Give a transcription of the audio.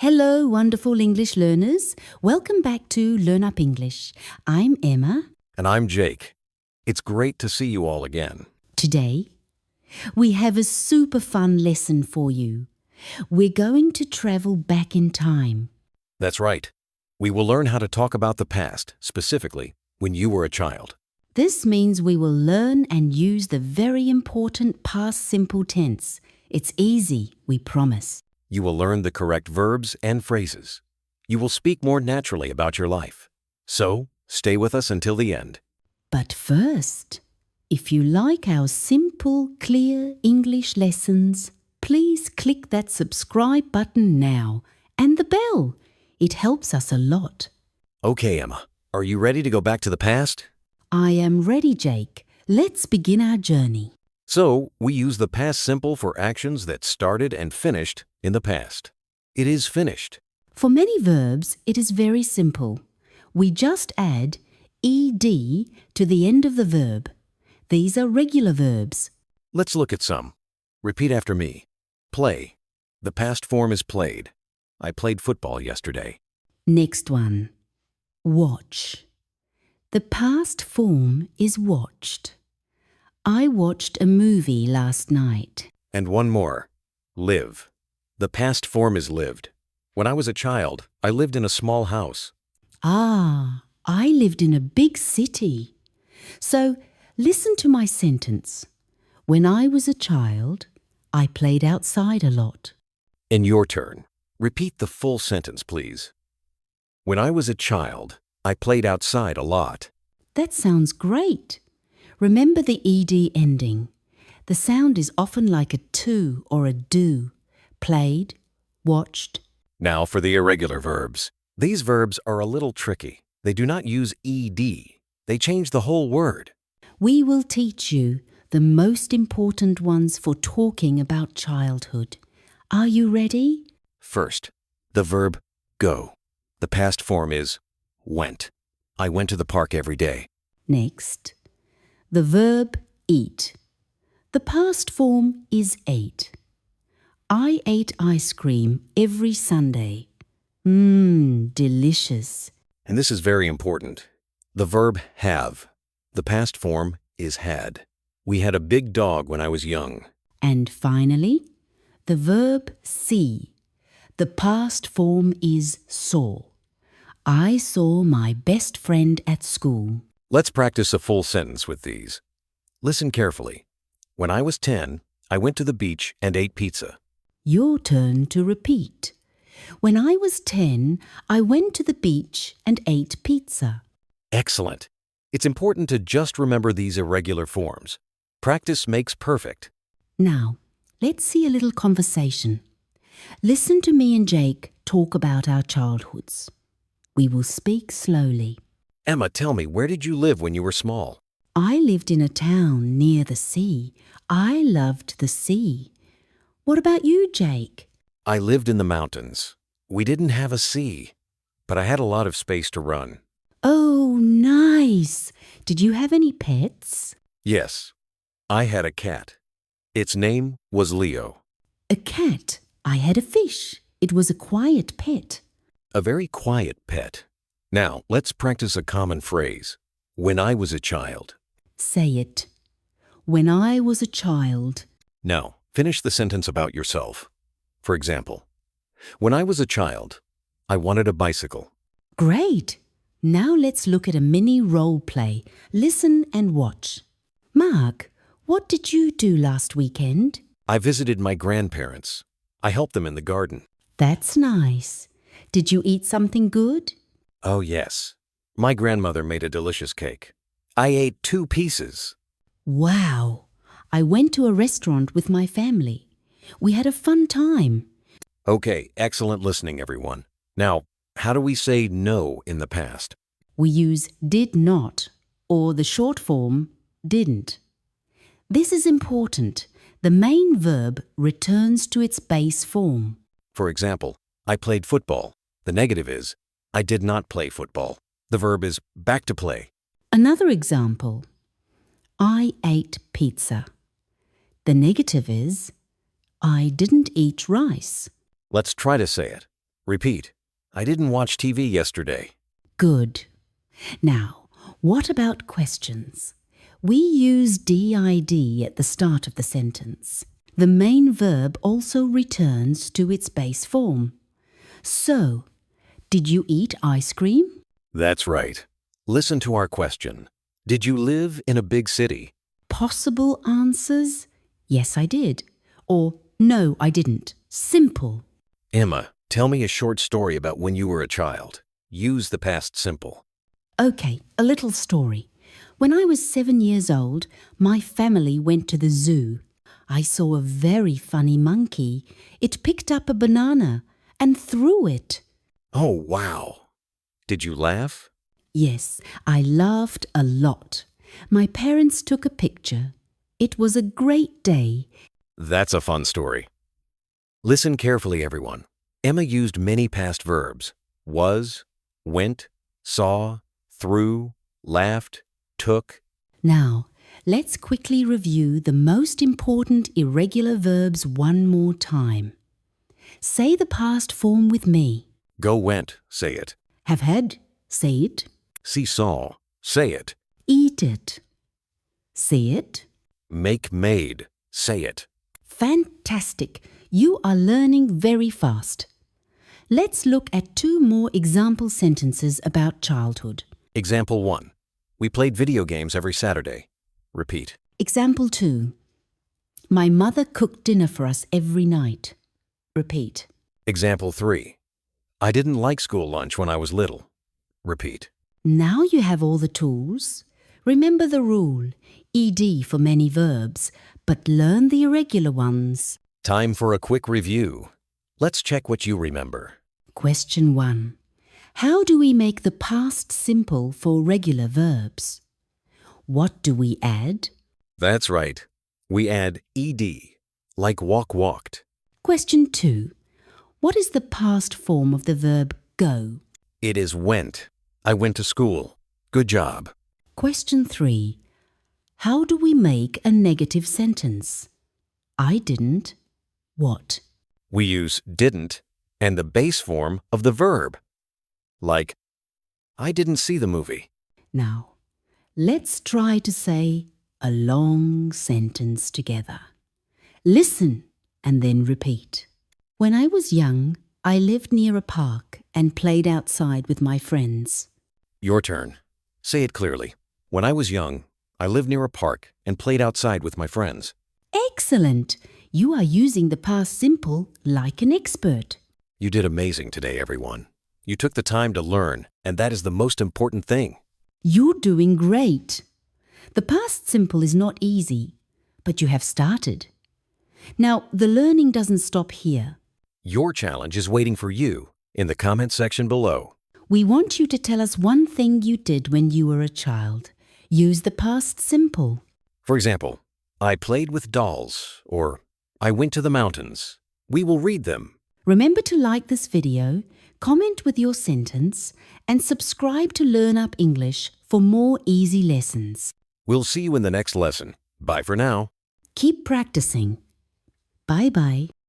Hello, wonderful English learners. Welcome back to Learn Up English. I'm Emma. And I'm Jake. It's great to see you all again. Today, we have a super fun lesson for you. We're going to travel back in time. That's right. We will learn how to talk about the past, specifically when you were a child. This means we will learn and use the very important past simple tense. It's easy, we promise. You will learn the correct verbs and phrases. You will speak more naturally about your life. So, stay with us until the end. But first, if you like our simple, clear English lessons, please click that subscribe button now and the bell. It helps us a lot. Okay, Emma. Are you ready to go back to the past? I am ready, Jake. Let's begin our journey. So, we use the past simple for actions that started and finished in the past. It is finished. For many verbs, it is very simple. We just add ed to the end of the verb. These are regular verbs. Let's look at some. Repeat after me. Play. The past form is played. I played football yesterday. Next one. Watch. The past form is watched. I watched a movie last night. And one more. Live. The past form is lived. When I was a child, I lived in a small house. Ah, I lived in a big city. So, listen to my sentence. When I was a child, I played outside a lot. In your turn, repeat the full sentence, please. When I was a child, I played outside a lot. That sounds great. Remember the ed ending. The sound is often like a to or a do. Played, watched. Now for the irregular verbs. These verbs are a little tricky. They do not use ed. They change the whole word. We will teach you the most important ones for talking about childhood. Are you ready? First, the verb go. The past form is went. I went to the park every day. Next, the verb eat. The past form is ate. I ate ice cream every Sunday. Delicious. And this is very important. The verb have. The past form is had. We had a big dog when I was young. And finally, the verb see. The past form is saw. I saw my best friend at school. Let's practice a full sentence with these. Listen carefully. When I was 10, I went to the beach and ate pizza. Your turn to repeat. When I was 10, I went to the beach and ate pizza. Excellent. It's important to just remember these irregular forms. Practice makes perfect. Now, let's see a little conversation. Listen to me and Jake talk about our childhoods. We will speak slowly. Emma, tell me, where did you live when you were small? I lived in a town near the sea. I loved the sea. What about you, Jake? I lived in the mountains. We didn't have a sea, but I had a lot of space to run. Oh, nice. Did you have any pets? Yes, I had a cat. Its name was Leo. A cat. I had a fish. It was a quiet pet. A very quiet pet. Now, let's practice a common phrase. When I was a child. Say it. When I was a child. Now, finish the sentence about yourself. For example, when I was a child, I wanted a bicycle. Great. Now let's look at a mini role play. Listen and watch. Mark, what did you do last weekend? I visited my grandparents. I helped them in the garden. That's nice. Did you eat something good? Oh, yes. My grandmother made a delicious cake. I ate 2 pieces. Wow. I went to a restaurant with my family. We had a fun time. Okay, excellent listening, everyone. Now, how do we say no in the past? We use did not or the short form didn't. This is important. The main verb returns to its base form. For example, I played football. The negative is, I did not play football. The verb is back to play. Another example. I ate pizza. The negative is, I didn't eat rice. Let's try to say it. Repeat. I didn't watch TV yesterday. Good. Now, what about questions? We use did at the start of the sentence. The main verb also returns to its base form. So, did you eat ice cream? That's right. Listen to our question. Did you live in a big city? Possible answers? Yes, I did. Or no, I didn't. Simple. Emma, tell me a short story about when you were a child. Use the past simple. Okay, a little story. When I was 7 years old, my family went to the zoo. I saw a very funny monkey. It picked up a banana and threw it. Oh, wow. Did you laugh? Yes, I laughed a lot. My parents took a picture. It was a great day. That's a fun story. Listen carefully, everyone. Emma used many past verbs. Was, went, saw, threw, laughed, took. Now, let's quickly review the most important irregular verbs one more time. Say the past form with me. Go went, say it. Have had, say it. See saw, say it. Eat it. Say it. Make made, say it. Fantastic! You are learning very fast. Let's look at 2 more example sentences about childhood. Example 1. We played video games every Saturday. Repeat. Example 2. My mother cooked dinner for us every night. Repeat. Example 3. I didn't like school lunch when I was little. Repeat. Now you have all the tools. Remember the rule, ed for many verbs, but learn the irregular ones. Time for a quick review. Let's check what you remember. Question 1. How do we make the past simple for regular verbs? What do we add? That's right. We add ed, like walk walked. Question 2. What is the past form of the verb go? It is went. I went to school. Good job. Question 3. How do we make a negative sentence? I didn't. What? We use didn't and the base form of the verb. Like, I didn't see the movie. Now, let's try to say a long sentence together. Listen and then repeat. When I was young, I lived near a park and played outside with my friends. Your turn. Say it clearly. When I was young, I lived near a park and played outside with my friends. Excellent! You are using the past simple like an expert. You did amazing today, everyone. You took the time to learn, and that is the most important thing. You're doing great. The past simple is not easy, but you have started. Now, the learning doesn't stop here. Your challenge is waiting for you in the comment section below. We want you to tell us one thing you did when you were a child. Use the past simple. For example, I played with dolls, or I went to the mountains. We will read them. Remember to like this video, comment with your sentence, and subscribe to LearnUp English for more easy lessons. We'll see you in the next lesson. Bye for now. Keep practicing. Bye-bye.